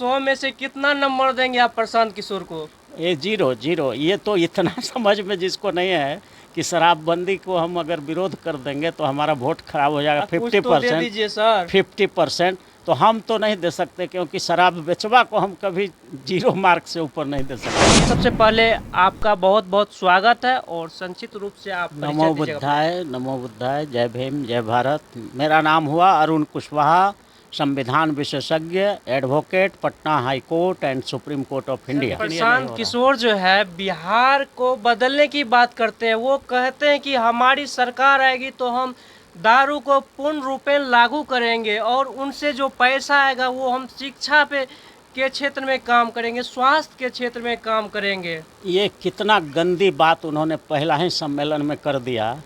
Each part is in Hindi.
100 में से कितना नंबर देंगे आप प्रशांत किशोर को? ये 0 ये तो इतना समझ में जिसको नहीं है कि शराबबंदी को हम अगर विरोध कर देंगे तो हमारा वोट खराब हो जाएगा। कुछ तो दे दीजिए सर। 50%। तो हम तो नहीं दे सकते, क्योंकि शराब बेचवा को हम कभी 0 मार्क से ऊपर नहीं दे सकते। सबसे पहले आपका बहुत बहुत स्वागत है और संक्षिप्त रूप से आप नमो बुद्धाय, नमो बुद्धाय, जय भीम, जय भारत। मेरा नाम हुआ अरुण कुशवाहा, संविधान विशेषज्ञ, advocate, Patna high court and supreme court of India. Prashant Kishor जो है बिहार को बदलने की बात करते हैं। वो कहते हैं कि हमारी सरकार आएगी तो हम दारू को पूर्ण रूपेण लागू करेंगे और उनसे जो पैसा आएगा वो हम शिक्षा पे के क्षेत्र में काम करेंगे, स्वास्थ्य के क्षेत्र में काम करेंगे। ये कितना गंदी बात उन्होंने पहला ही सम्मेलन में कर दिया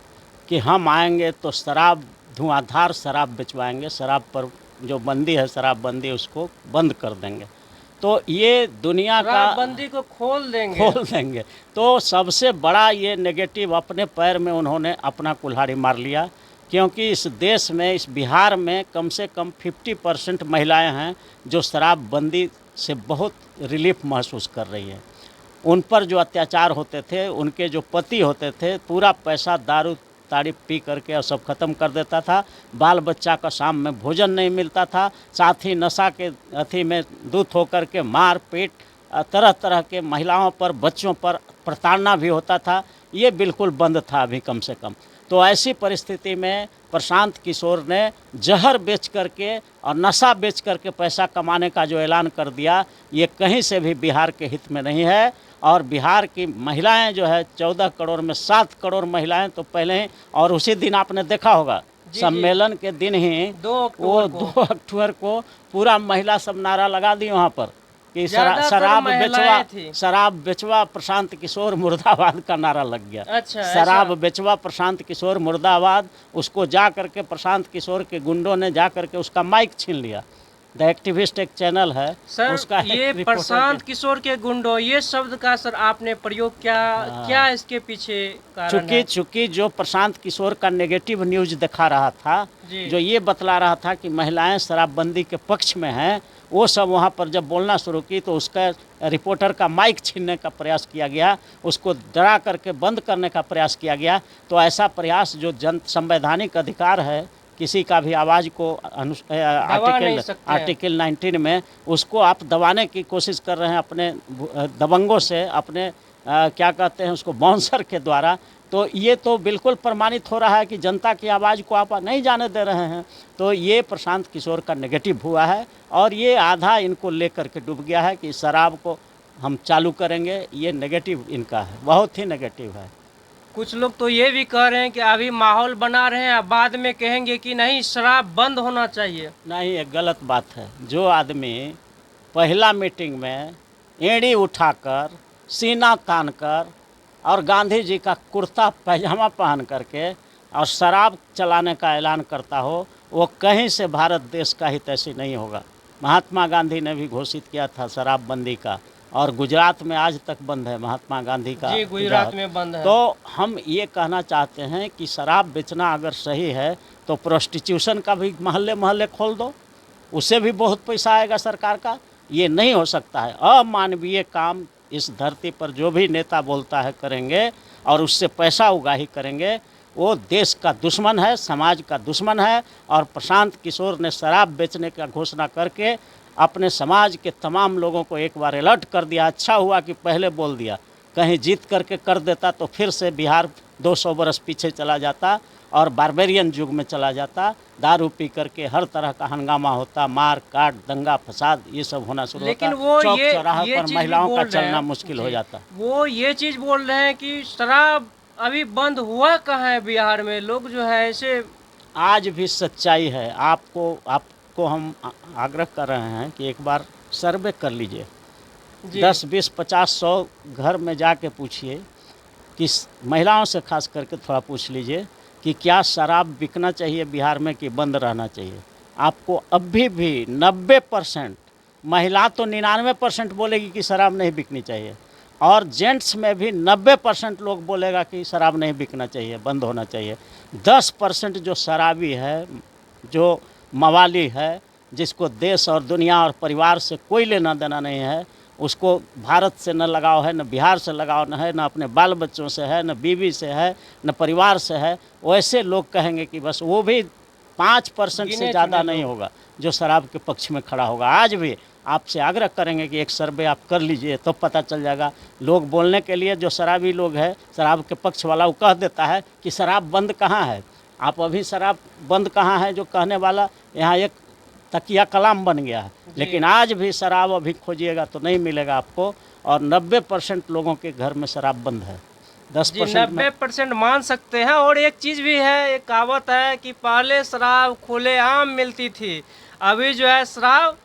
कि हम आएंगे तो शराब, धुआंधार शराब बेचवाएंगे, शराब पर जो बंदी है, शराबबंदी, उसको बंद कर देंगे। तो ये दुनिया का शराबबंदी को खोल देंगे। तो सबसे बड़ा ये नेगेटिव अपने पैर में उन्होंने अपना कुल्हाड़ी मार लिया, क्योंकि इस देश में, इस बिहार में कम से कम 50% महिलाएं हैं जो शराबबंदी से बहुत रिलीफ महसूस कर रही है। उन पर जो अत्याचार होते थे, उनके जो पति होते थे, पूरा पैसा दारू ताड़ी पी करके और सब खत्म कर देता था। बाल बच्चा का शाम में भोजन नहीं मिलता था, साथ ही नशा के अथी में दूत होकर के मार पीट, तरह तरह के महिलाओं पर, बच्चों पर प्रताड़ना भी होता था। ये बिल्कुल बंद था अभी कम से कम। तो ऐसी परिस्थिति में प्रशांत किशोर ने जहर बेच करके और नशा बेच करके पैसा कमाने का जो ऐलान कर दिया, ये कहीं से भी बिहार के हित में नहीं है। और बिहार की महिलाएं जो है 14 करोड़ में 7 करोड़ महिलाएं तो पहले ही, और उसी दिन आपने देखा होगा सम्मेलन के दिन ही 2 अक्टूबर को पूरा महिला सब नारा लगा दी वहाँ पर कि शराब बेचवा प्रशांत किशोर मुर्दाबाद का नारा लग गया। अच्छा, शराब बेचवा प्रशांत किशोर मुर्दाबाद। उसको जा करके प्रशांत किशोर के गुंडों ने जा करके उसका माइक छीन लिया। द एक्टिविस्ट एक चैनल है सर, उसका ये प्रशांत किशोर के गुंडों, ये शब्द का सर आपने प्रयोग क्या इसके पीछे कारण है? चूंकि जो प्रशांत किशोर का नेगेटिव न्यूज दिखा रहा था, जो ये बतला रहा था कि महिलाएं शराबबंदी के पक्ष में हैं, वो सब वहाँ पर जब बोलना शुरू की तो उसका रिपोर्टर का माइक छीनने का प्रयास किया गया, उसको डरा करके बंद करने का प्रयास किया गया। तो ऐसा प्रयास जो संवैधानिक अधिकार है किसी का भी आवाज़ को आर्टिकल 19 में, उसको आप दबाने की कोशिश कर रहे हैं अपने दबंगों से, अपने क्या कहते हैं उसको, बाउंसर के द्वारा। तो ये तो बिल्कुल प्रमाणित हो रहा है कि जनता की आवाज़ को आप नहीं जाने दे रहे हैं। तो ये प्रशांत किशोर का नेगेटिव हुआ है और ये आधा इनको लेकर के डूब गया है कि शराब को हम चालू करेंगे। ये नेगेटिव इनका है, बहुत ही नेगेटिव है। कुछ लोग तो ये भी कह रहे हैं कि अभी माहौल बना रहे हैं, बाद में कहेंगे कि नहीं शराब बंद होना चाहिए। नहीं, ये गलत बात है। जो आदमी पहला मीटिंग में एड़ी उठाकर, सीना तान कर और गांधी जी का कुर्ता पैजामा पहन करके और शराब चलाने का ऐलान करता हो, वो कहीं से भारत देश का हितैषी नहीं होगा। महात्मा गांधी ने भी घोषित किया था शराबबंदी का, और गुजरात में आज तक बंद है महात्मा गांधी का। जी, गुजरात में बंद है। तो हम ये कहना चाहते हैं कि शराब बेचना अगर सही है तो प्रोस्टिट्यूशन का भी महल्ले महल्ले खोल दो, उससे भी बहुत पैसा आएगा सरकार का। ये नहीं हो सकता है। अमानवीय काम इस धरती पर जो भी नेता बोलता है करेंगे और उससे पैसा उगाही करेंगे, वो देश का दुश्मन है, समाज का दुश्मन है। और प्रशांत किशोर ने शराब बेचने का घोषणा करके अपने समाज के तमाम लोगों को एक बार अलर्ट कर दिया। अच्छा हुआ कि पहले बोल दिया, कहीं जीत करके कर देता तो फिर से बिहार 200 बरस पीछे चला जाता और बारबेरियन युग में चला जाता। दारू पी करके हर तरह का हंगामा होता, मार काट, दंगा फसाद, ये सब होना शुरू होता। लेकिन वो चौक ये चौराहे पर महिलाओं का चलना मुश्किल हो जाता। वो ये चीज़ बोल रहे हैं कि शराब अभी बंद हुआ कहाँ है बिहार में। लोग जो है ऐसे, आज भी सच्चाई है। आपको हम आग्रह कर रहे हैं कि एक बार सर्वे कर लीजिए, 10, 20, 50, 100 घर में जाके पूछिए कि महिलाओं से खास करके थोड़ा पूछ लीजिए कि क्या शराब बिकना चाहिए बिहार में कि बंद रहना चाहिए। आपको अभी भी 90%, महिला तो 99% बोलेगी कि शराब नहीं बिकनी चाहिए, और जेंट्स में भी 90% लोग बोलेगा कि शराब नहीं बिकना चाहिए, बंद होना चाहिए। 10% जो शराबी है, जो मवाली है, जिसको देश और दुनिया और परिवार से कोई लेना देना नहीं है, उसको भारत से न लगाव है, न बिहार से लगाव न है, न अपने बाल बच्चों से है, न बीवी से है, न परिवार से है, वैसे लोग कहेंगे कि बस वो भी 5% से ज़्यादा नहीं होगा जो शराब के पक्ष में खड़ा होगा। आज भी आपसे आग्रह करेंगे कि एक सर्वे आप कर लीजिए तो पता चल जाएगा। लोग बोलने के लिए जो शराबी लोग हैं, शराब के पक्ष वाला, वो कह देता है कि शराब बंद कहाँ है, आप अभी शराब बंद कहाँ है, जो कहने वाला यहाँ एक तकिया कलाम बन गया है। लेकिन आज भी शराब अभी खोजिएगा तो नहीं मिलेगा आपको, और 90% लोगों के घर में शराब बंद है। 10% 90% मान सकते हैं। और एक चीज़ भी है, एक कहावत है कि पहले शराब खुलेआम मिलती थी, अभी जो है शराब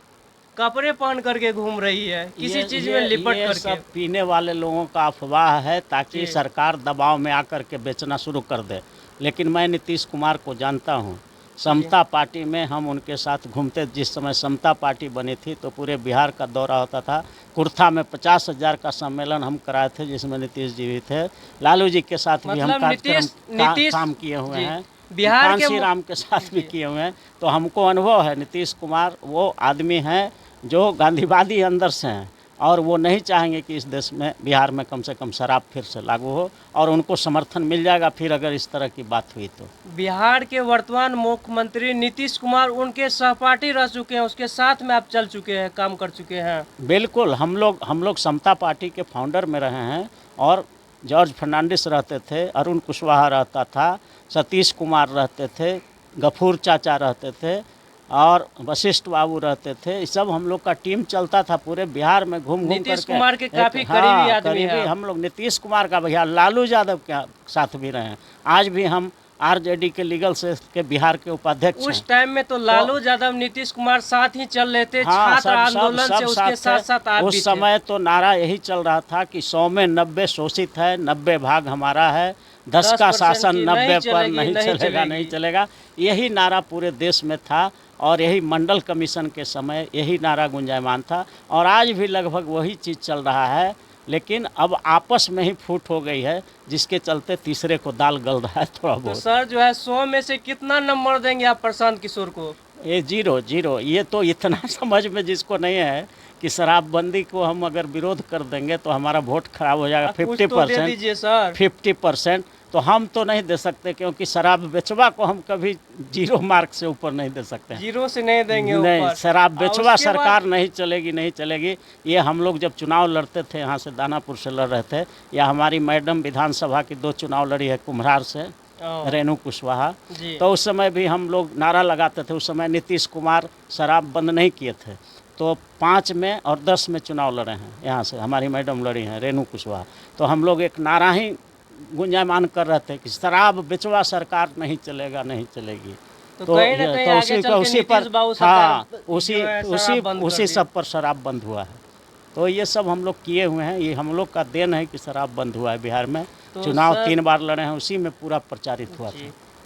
कपड़े पहन करके घूम रही है, किसी चीज में लिपट ये करके। सब पीने वाले लोगों का अफवाह है ताकि सरकार दबाव में आकर के बेचना शुरू कर दे। लेकिन मैं नीतीश कुमार को जानता हूँ, समता पार्टी में हम उनके साथ घूमते, जिस समय समता पार्टी बनी थी तो पूरे बिहार का दौरा होता था। कुर्था में 50,000 का सम्मेलन हम कराए थे जिसमें नीतीश जी भी थे। लालू जी के साथ भी हम कार्यक्रम काम किए हुए हैं, बिहार के राम के साथ भी किए हुए हैं। तो हमको अनुभव है, नीतीश कुमार वो आदमी हैं जो गांधीवादी अंदर से हैं, और वो नहीं चाहेंगे कि इस देश में, बिहार में कम से कम शराब फिर से लागू हो, और उनको समर्थन मिल जाएगा फिर अगर इस तरह की बात हुई तो। बिहार के वर्तमान मुख्यमंत्री नीतीश कुमार उनके सहपाठी रह चुके हैं, उसके साथ में आप चल चुके हैं, काम कर चुके हैं। बिल्कुल, हम लोग समता पार्टी के फाउंडर में रहे हैं, और जॉर्ज फर्नांडिस रहते थे, अरुण कुशवाहा रहता था, सतीश कुमार रहते थे, गफूर चाचा रहते थे, और वशिष्ठ बाबू रहते थे। ये सब हम लोग का टीम चलता था पूरे बिहार में घूम करके। नीतीश कुमार के काफी करीबी आदमी हैं हम लोग। नीतीश कुमार का भैया लालू यादव के साथ भी रहे हैं। आज भी हम आरजेडी के लीगल सेल के बिहार के उपाध्यक्ष उस टाइम में तो लालू यादव नीतीश कुमार साथ ही चल रहे थे। छात्र आंदोलन से उसके साथ साथ आप भी थे। उस समय तो नारा यही चल रहा था कि 100 में 90 शोषित है, 90 भाग हमारा है, 10 का शासन 90 पर नहीं चलेगा। यही नारा पूरे देश में था, और यही मंडल कमीशन के समय यही नारा गुंजायमान था, और आज भी लगभग वही चीज़ चल रहा है। लेकिन अब आपस में ही फूट हो गई है, जिसके चलते तीसरे को दाल गल रहा है थोड़ा बहुत। तो सर जो है 100 में से कितना नंबर देंगे आप प्रशांत किशोर को? ये 0 ये तो इतना समझ में जिसको नहीं है कि शराबबंदी को हम अगर विरोध कर देंगे तो हमारा वोट खराब हो जाएगा। 50%, तो हम तो नहीं दे सकते, क्योंकि शराब बेचवा को हम कभी 0 मार्क से ऊपर नहीं दे सकते। 0 से नहीं देंगे नहीं, ऊपर। शराब बेचवा सरकार नहीं चलेगी। ये हम लोग जब चुनाव लड़ते थे, यहाँ से दानापुर से लड़ रहे थे, या हमारी मैडम विधानसभा की 2 चुनाव लड़ी है कुम्हरार से, रेणु कुशवाहा, तो उस समय भी हम लोग नारा लगाते थे। उस समय नीतीश कुमार शराब बंद नहीं किए थे, तो 5 में और 10 में चुनाव लड़े हैं। यहाँ से हमारी मैडम लड़ी हैं रेणु कुशवाहा, तो हम लोग एक नारा ही गुंजायमान कर रहे थे कि शराब बेचवा सरकार नहीं चलेगी। तो उसी पर उसी सब पर शराब बंद हुआ है। तो ये सब हम लोग किए हुए हैं, ये हम लोग का देन है कि शराब बंद हुआ है बिहार में। चुनाव 3 बार लड़े हैं, उसी में पूरा प्रचारित हुआ था।